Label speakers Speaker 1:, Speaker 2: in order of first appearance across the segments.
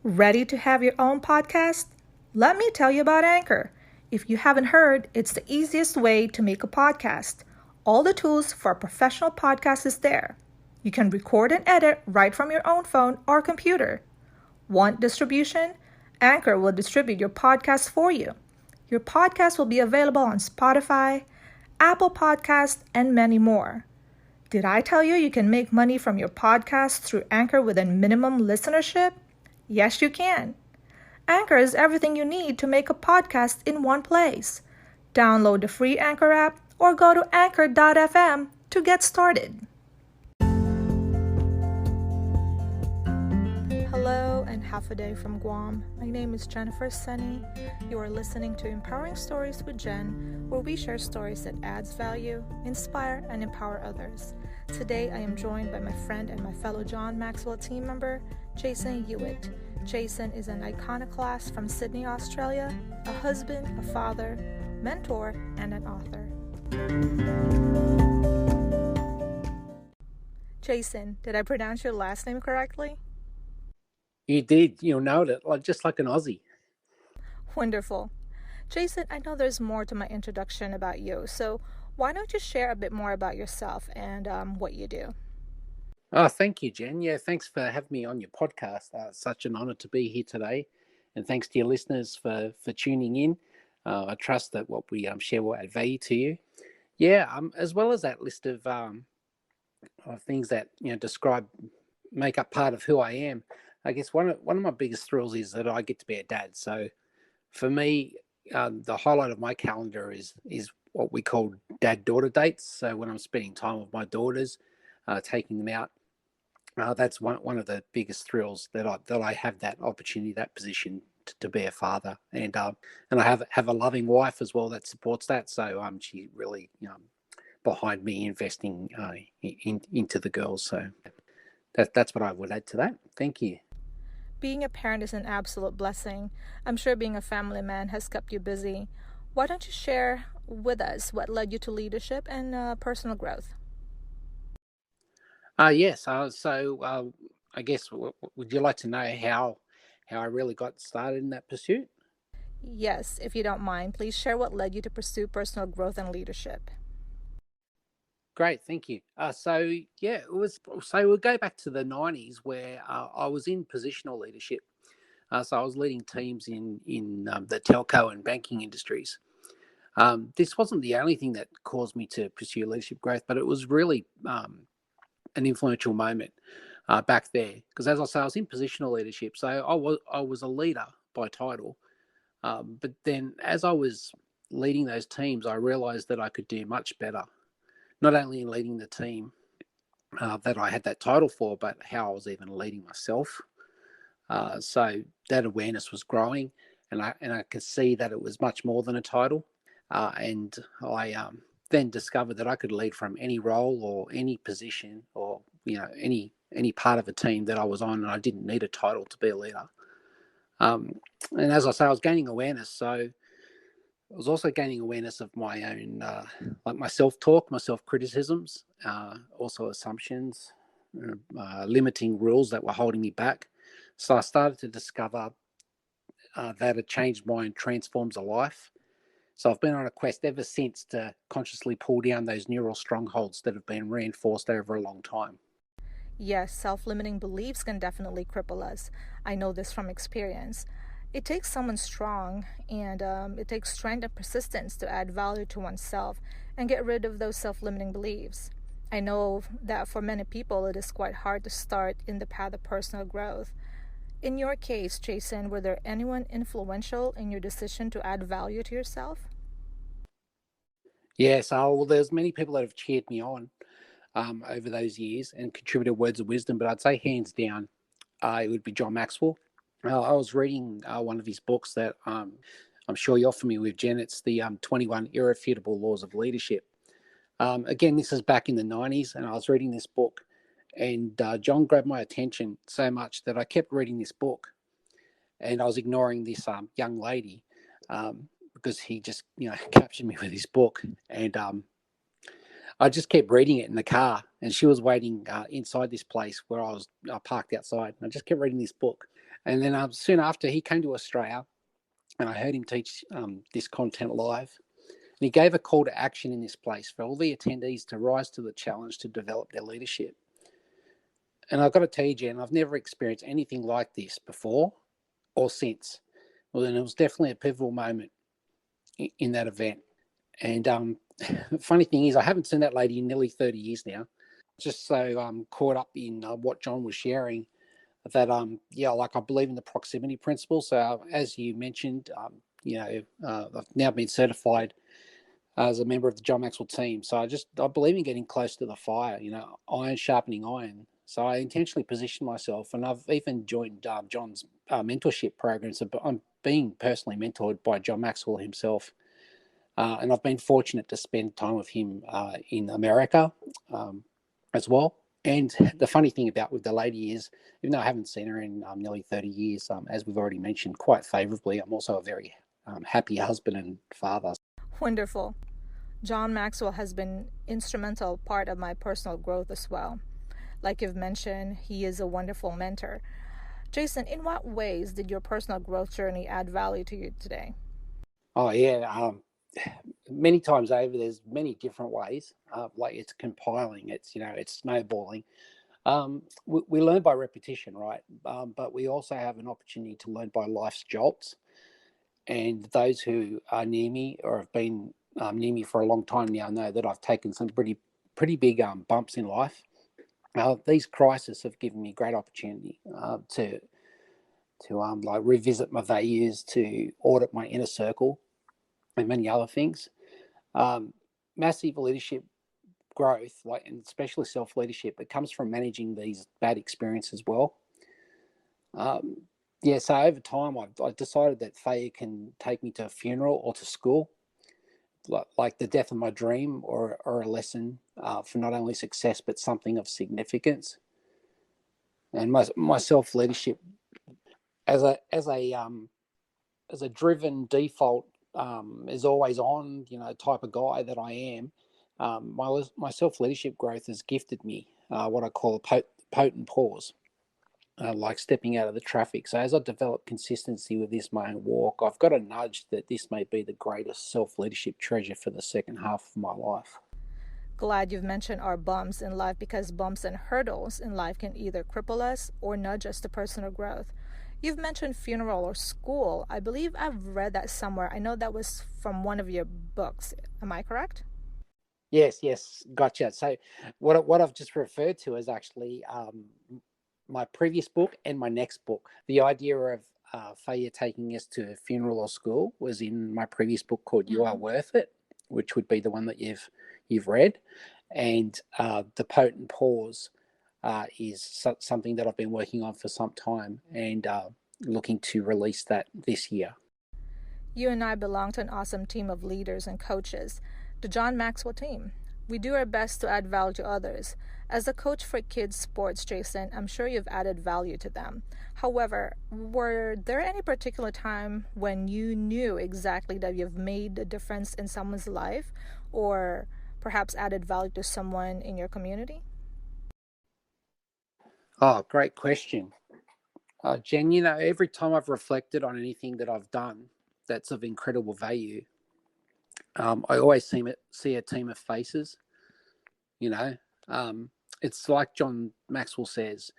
Speaker 1: Ready to have your own podcast? Let me tell you about Anchor. If you haven't heard, it's the easiest way to make a podcast. All the tools for a professional podcast is there. You can record and edit right from your own phone or computer. Want distribution? Anchor will distribute your podcast for you. Your podcast will be available on Spotify, Apple Podcasts, and many more. Did I tell you you can make money from your podcast through Anchor with a minimum listenership? Yes, you can. Anchor is everything you need to make a podcast in one place. Download the free Anchor app or go to anchor.fm to get started. Hello and half a day from Guam. My name is Jennifer Senne. You are listening to Empowering Stories with Jenn, where we share stories that adds value, inspire, and empower others. Today I am joined by my friend and my fellow John Maxwell team member, Jason Ewart. Jason is an iconoclast from Sydney, Australia, a husband, a father, mentor, and an author. Jason, did I pronounce your last name correctly?
Speaker 2: You did. You nailed it, just like an Aussie.
Speaker 1: Wonderful. Jason, I know there's more to my introduction about you, so why don't you share a bit more about yourself and what you do?
Speaker 2: Oh, thank you, Jen. Yeah, thanks for having me on your podcast. It's such an honor to be here today. And thanks to your listeners for tuning in. I trust that what we share will add value to you. Yeah, as well as that list of things that make up part of who I am. I guess one of my biggest thrills is that I get to be a dad. So for me, the highlight of my calendar is what we call dad-daughter dates. So when I'm spending time with my daughters, taking them out, that's one of the biggest thrills that I have that opportunity, that position to be a father, and I have a loving wife as well that supports that. So she really behind me investing into the girls. So that's what I would add to that. Thank you.
Speaker 1: Being a parent is an absolute blessing. I'm sure being a family man has kept you busy. Why don't you share with us what led you to leadership and personal growth?
Speaker 2: Yes. I guess would you like to know how I really got started in that pursuit?
Speaker 1: Yes, if you don't mind, please share what led you to pursue personal growth and leadership.
Speaker 2: Great, thank you. It was. So we'll go back to the '90s where I was in positional leadership. So I was leading teams in the telco and banking industries. This wasn't the only thing that caused me to pursue leadership growth, but it was really an influential moment back there. Because as I say, I was in positional leadership, so I was a leader by title. But then, as I was leading those teams, I realised that I could do much better, not only in leading the team that I had that title for, but how I was even leading myself. So that awareness was growing, and I could see that it was much more than a title. And I then discovered that I could lead from any role or any position or any part of a team that I was on, and I didn't need a title to be a leader. And as I say, I was gaining awareness, so I was also gaining awareness of my own, like my self-talk, my self-criticisms, also assumptions, limiting rules that were holding me back. So I started to discover that a changed mind transforms a life. So I've been on a quest ever since to consciously pull down those neural strongholds that have been reinforced over a long time.
Speaker 1: Yes, self-limiting beliefs can definitely cripple us. I know this from experience. It takes someone strong and it takes strength and persistence to add value to oneself and get rid of those self-limiting beliefs. I know that for many people it is quite hard to start in the path of personal growth. In your case, Jason, were there anyone influential in your decision to add value to yourself?
Speaker 2: Yeah, so there's many people that have cheered me on over those years and contributed words of wisdom, but I'd say hands down, it would be John Maxwell. I was reading one of his books that I'm sure you're familiar with, Jen. It's the 21 Irrefutable Laws of Leadership. Again, this is back in the 90s, and I was reading this book, and John grabbed my attention so much that I kept reading this book, and I was ignoring this young lady because he just captured me with his book. And I just kept reading it in the car, and she was waiting inside this place where I was parked outside. And I just kept reading this book. And then soon after, he came to Australia, and I heard him teach this content live. And he gave a call to action in this place for all the attendees to rise to the challenge to develop their leadership. And I've got to tell you, Jen, I've never experienced anything like this before or since. Well, then it was definitely a pivotal moment in that event. And the funny thing is, I haven't seen that lady in nearly 30 years now. Just so caught up in what John was sharing, that like I believe in the proximity principle. So as you mentioned, I've now been certified as a member of the John Maxwell team. So I believe in getting close to the fire. Iron sharpening iron. So I intentionally position myself, and I've even joined John's mentorship program. So I'm being personally mentored by John Maxwell himself. And I've been fortunate to spend time with him in America as well. And the funny thing with the lady is, even though I haven't seen her in nearly 30 years, as we've already mentioned, quite favorably, I'm also a very happy husband and father.
Speaker 1: Wonderful. John Maxwell has been instrumental part of my personal growth as well. Like you've mentioned, he is a wonderful mentor. Jason, in what ways did your personal growth journey add value to you today?
Speaker 2: Oh, yeah. Many times over, there's many different ways. Like it's compiling, it's snowballing. We learn by repetition, right? But we also have an opportunity to learn by life's jolts. And those who are near me or have been near me for a long time now know that I've taken some pretty big bumps in life. These crises have given me great opportunity to revisit my values, to audit my inner circle, and many other things. Massive leadership growth, and especially self-leadership, it comes from managing these bad experiences well. So over time, I've decided that failure can take me to a funeral or to school, like the death of my dream, or a lesson for not only success but something of significance. And my self-leadership, as a driven default, is always on, type of guy that I am. My self-leadership growth has gifted me what I call a potent pause, like stepping out of the traffic. So as I develop consistency with this my own walk, I've got a nudge that this may be the greatest self-leadership treasure for the second half of my life.
Speaker 1: Glad you've mentioned our bumps in life, because bumps and hurdles in life can either cripple us or nudge us to personal growth. You've mentioned funeral or school. I believe I've read that somewhere. I know that was from one of your books. Am I correct?
Speaker 2: Yes, gotcha. So what I've just referred to is actually my previous book and my next book. The idea of failure taking us to a funeral or school was in my previous book called You Are Worth It, which would be the one that you've read. And the potent pause is something that I've been working on for some time, and looking to release that this year.
Speaker 1: You and I belong to an awesome team of leaders and coaches, the John Maxwell team. We do our best to add value to others. As a coach for kids' sports, Jason, I'm sure you've added value to them. However, were there any particular time when you knew exactly that you've made a difference in someone's life, or perhaps added value to someone in your community?
Speaker 2: Oh, great question. Jen, every time I've reflected on anything that I've done that's of incredible value, I always see a team of faces. It's like John Maxwell says,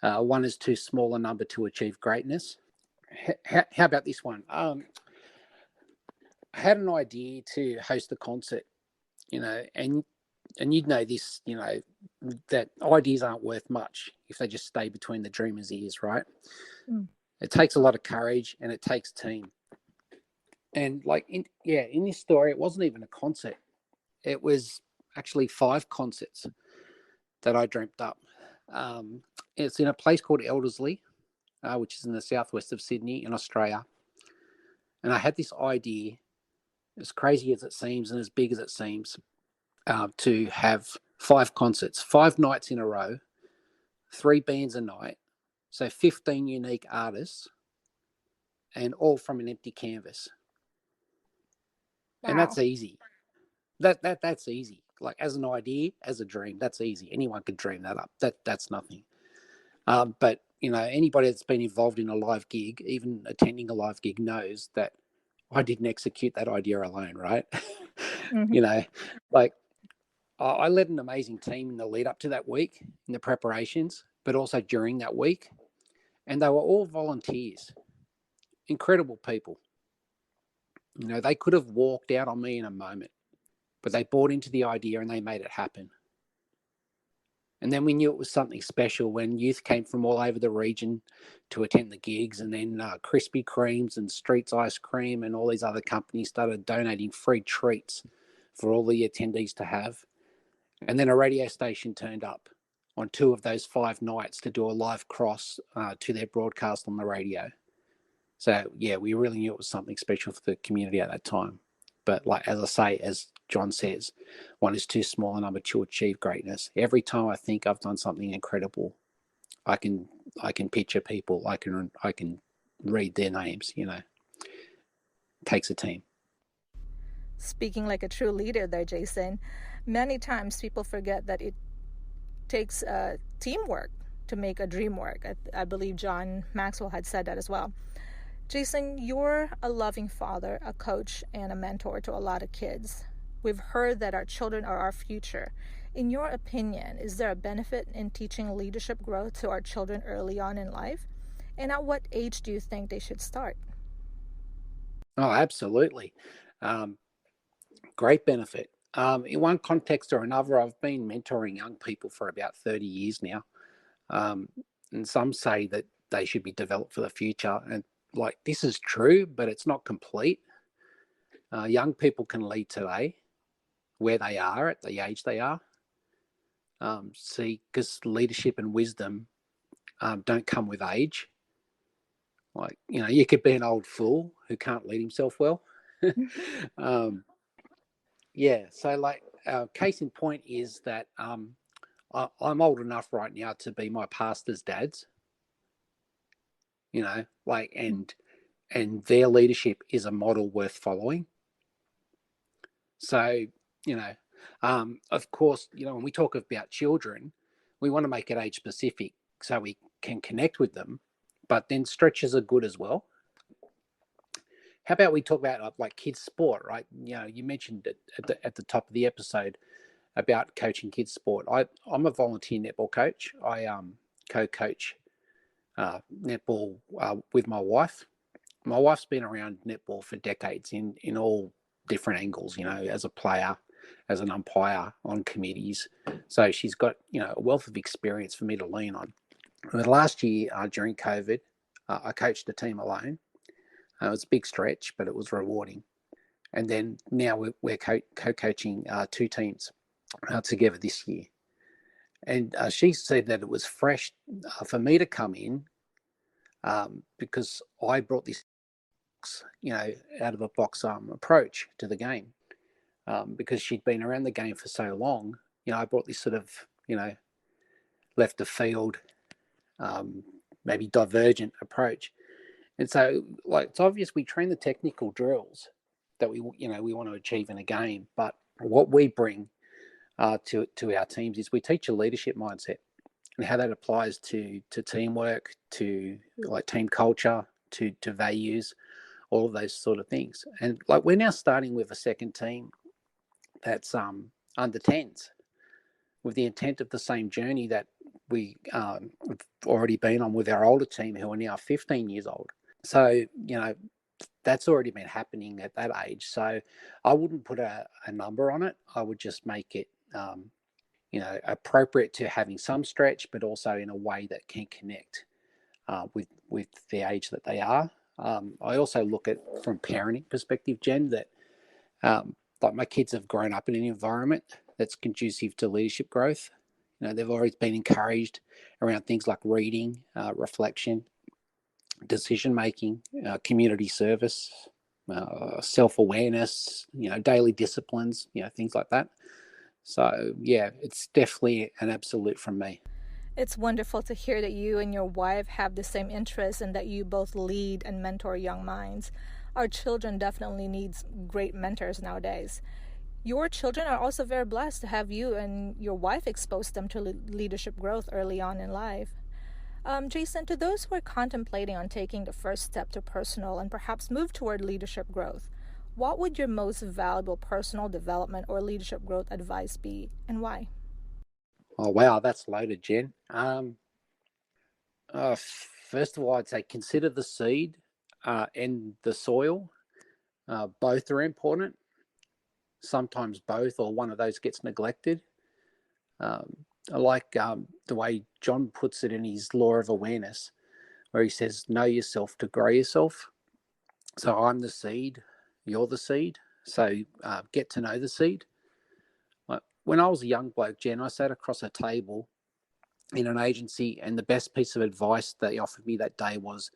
Speaker 2: one is too small a number to achieve greatness. How about this one? I had an idea to host a concert, and you'd know this, that ideas aren't worth much if they just stay between the dreamer's ears, right? It takes a lot of courage, and it takes team. And in this story, it wasn't even a concert. It was actually 5 concerts that I dreamt up. It's in a place called Elderslie, which is in the southwest of Sydney in Australia. And I had this idea, as crazy as it seems and as big as it seems, to have 5 concerts, 5 nights in a row, 3 bands a night, so 15 unique artists, and all from an empty canvas. Wow. And that's easy. That's easy. like as an idea, as a dream, that's easy. Anyone could dream that up. That's nothing. But anybody that's been involved in a live gig, even attending a live gig, knows that I didn't execute that idea alone, right?
Speaker 1: Mm-hmm.
Speaker 2: Like I led an amazing team in the lead up to that week, in the preparations, but also during that week. And they were all volunteers, incredible people. They could have walked out on me in a moment, but they bought into the idea and they made it happen. And then we knew it was something special when youth came from all over the region to attend the gigs, and then Krispy Kremes and Streets Ice Cream and all these other companies started donating free treats for all the attendees to have. And then a radio station turned up on 2 of those 5 nights to do a live cross to their broadcast on the radio. So, yeah, we really knew it was something special for the community at that time. But like, as I say, as John says, one is too small a number to achieve greatness. Every time I think I've done something incredible, I can picture people. I can read their names. Takes a team.
Speaker 1: Speaking like a true leader there, Jason. Many times people forget that it takes teamwork to make a dream work. I believe John Maxwell had said that as well. Jason, you're a loving father, a coach, and a mentor to a lot of kids. We've heard that our children are our future. In your opinion, is there a benefit in teaching leadership growth to our children early on in life? And at what age do you think they should start?
Speaker 2: Oh, absolutely. Great benefit. In one context or another, I've been mentoring young people for about 30 years now. And some say that they should be developed for the future. And like, this is true, but it's not complete. Young people can lead today where they are at the age they are. Because leadership and wisdom don't come with age. Like, you could be an old fool who can't lead himself well. Yeah, so like, case in point is that I'm old enough right now to be my pastor's dads. And their leadership is a model worth following. So, of course, when we talk about children, we want to make it age specific so we can connect with them, but then stretches are good as well. How about we talk about like kids sport, right? You mentioned it at the top of the episode about coaching kids sport. I'm a volunteer netball coach. I co-coach netball with my wife. My wife's been around netball for decades in all different angles, as a player, as an umpire, on committees. So she's got, a wealth of experience for me to lean on. And the last year during COVID, I coached a team alone. It was a big stretch, but it was rewarding. And then now we're co-coaching 2 teams together this year. And she said that it was fresh for me to come in because I brought this, out of a box approach to the game. Because she'd been around the game for so long, I brought this sort of, left of field, maybe divergent approach. And so, like, it's obvious we train the technical drills that we want to achieve in a game, but what we bring to our teams is we teach a leadership mindset and how that applies to teamwork, to like team culture, to values, all of those sort of things. And like, we're now starting with a second team that's under 10s with the intent of the same journey that we have already been on with our older team who are now 15 years old. So, that's already been happening at that age. So I wouldn't put a number on it. I would just make it, appropriate to having some stretch, but also in a way that can connect with the age that they are. I also look at from parenting perspective, Jen, that like my kids have grown up in an environment that's conducive to leadership growth. They've always been encouraged around things like reading, reflection, decision making, community service, self-awareness, daily disciplines, things like that. So yeah, it's definitely an absolute from me.
Speaker 1: It's wonderful to hear that you and your wife have the same interests and that you both lead and mentor young minds. Our children definitely needs great mentors nowadays. Your children are also very blessed to have you and your wife expose them to leadership growth early on in life. Jason, to those who are contemplating on taking the first step to personal and perhaps move toward leadership growth, what would your most valuable personal development or leadership growth advice be, and why?
Speaker 2: Oh wow, that's loaded, Jen. First of all, I'd say consider the seed and the soil. Both are important. Sometimes both or one of those gets neglected. I like the way John puts it in his law of awareness, where he says, know yourself to grow yourself. So I'm the seed, you're the seed. So get to know the seed. When I was a young bloke, Jen, I sat across a table in an agency, and the best piece of advice they offered me that day was,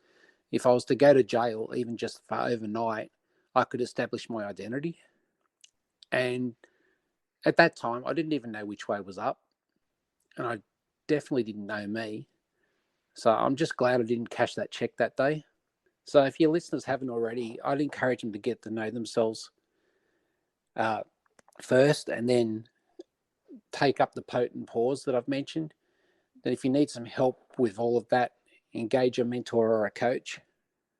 Speaker 2: if I was to go to jail, even just for overnight, I could establish my identity. And at that time, I didn't even know which way was up, and I definitely didn't know me. So I'm just glad I didn't cash that check that day. So if your listeners haven't already, I'd encourage them to get to know themselves first, and then take up the potent pause that I've mentioned. Then if you need some help with all of that, engage a mentor or a coach,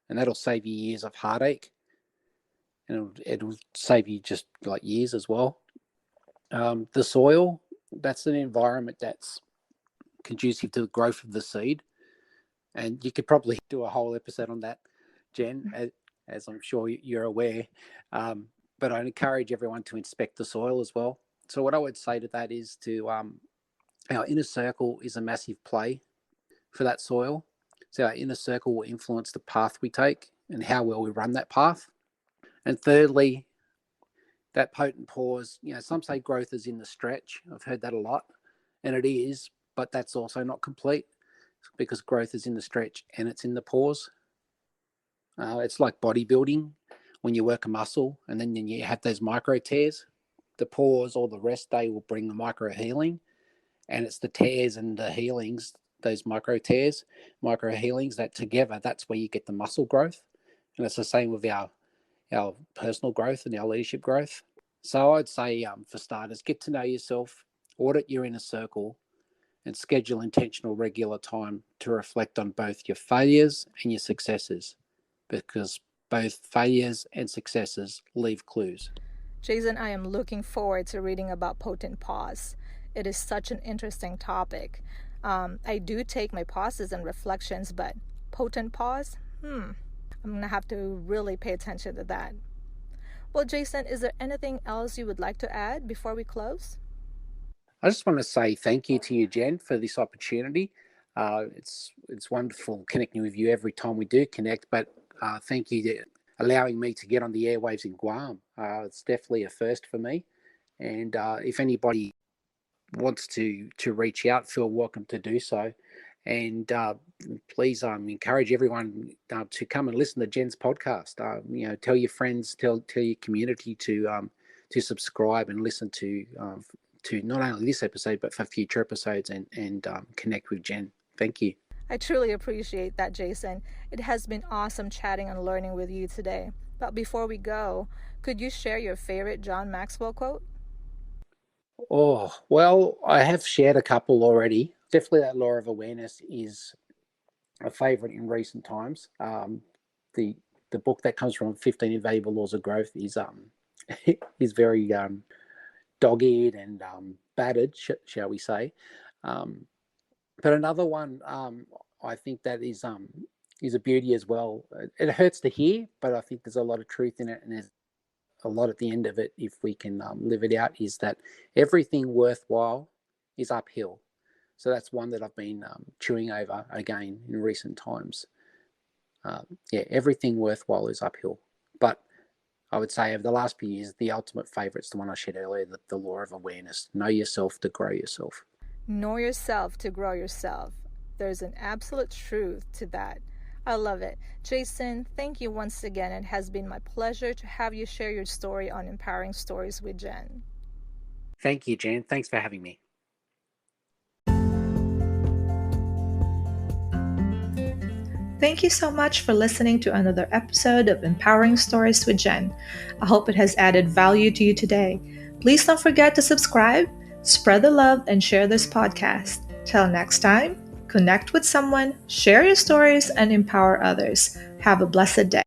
Speaker 2: and that'll save you years of heartache, and it'll save you just like years as well. The soil, that's an environment that's conducive to the growth of the seed, and you could probably do a whole episode on that, Jen, as I'm sure you're aware. But I encourage everyone to inspect the soil as well. So what I would say to that is to our inner circle is a massive play for that soil. So our inner circle will influence the path we take and how well we run that path. And thirdly, that potent pause, some say growth is in the stretch. I've heard that a lot, and it is, but that's also not complete, because growth is in the stretch and it's in the pause. It's like bodybuilding. When you work a muscle and then you have those micro tears, the pause or the rest day will bring the micro healing, and it's the tears and the healings, those micro tears, micro healings, that together, that's where you get the muscle growth. And it's the same with our personal growth and our leadership growth. So I'd say, for starters, get to know yourself, audit your inner circle, and schedule intentional regular time to reflect on both your failures and your successes, because both failures and successes leave clues.
Speaker 1: Jason, I am looking forward to reading about potent pause. It is such an interesting topic. I do take my pauses and reflections, but potent pause? I'm going to have to really pay attention to that. Well, Jason, is there anything else you would like to add before we close?
Speaker 2: I just want to say thank you to you, Jen, for this opportunity. It's wonderful connecting with you every time we do connect, but thank you for allowing me to get on the airwaves in Guam. It's definitely a first for me. And if anybody wants to reach out, feel welcome to do so. And please encourage everyone to come and listen to Jen's podcast. Tell your friends, tell your community to subscribe and listen to not only this episode but for future episodes, and connect with Jen. Thank you.
Speaker 1: I truly appreciate that, Jason. It has been awesome chatting and learning with you today. But before we go, could you share your favorite John Maxwell quote?
Speaker 2: Oh, well, I have shared a couple already. Definitely that law of awareness is a favorite in recent times. The book that comes from 15 Invaluable Laws of Growth is is very dogged and battered, shall we say. But another one I think that is a beauty as well. It hurts to hear, but I think there's a lot of truth in it, and there's a lot at the end of it, if we can live it out, is that everything worthwhile is uphill. So that's one that I've been chewing over again in recent times. Everything worthwhile is uphill. But I would say over the last few years, the ultimate favorite is the one I shared earlier, the law of awareness. Know yourself to grow yourself.
Speaker 1: Know yourself to grow yourself. There's an absolute truth to that. I love it. Jason, thank you once again. It has been my pleasure to have you share your story on Empowering Stories with Jenn.
Speaker 2: Thank you, Jen. Thanks for having me.
Speaker 1: Thank you so much for listening to another episode of Empowering Stories with Jenn. I hope it has added value to you today. Please don't forget to subscribe, spread the love, and share this podcast. Till next time, connect with someone, share your stories, and empower others. Have a blessed day.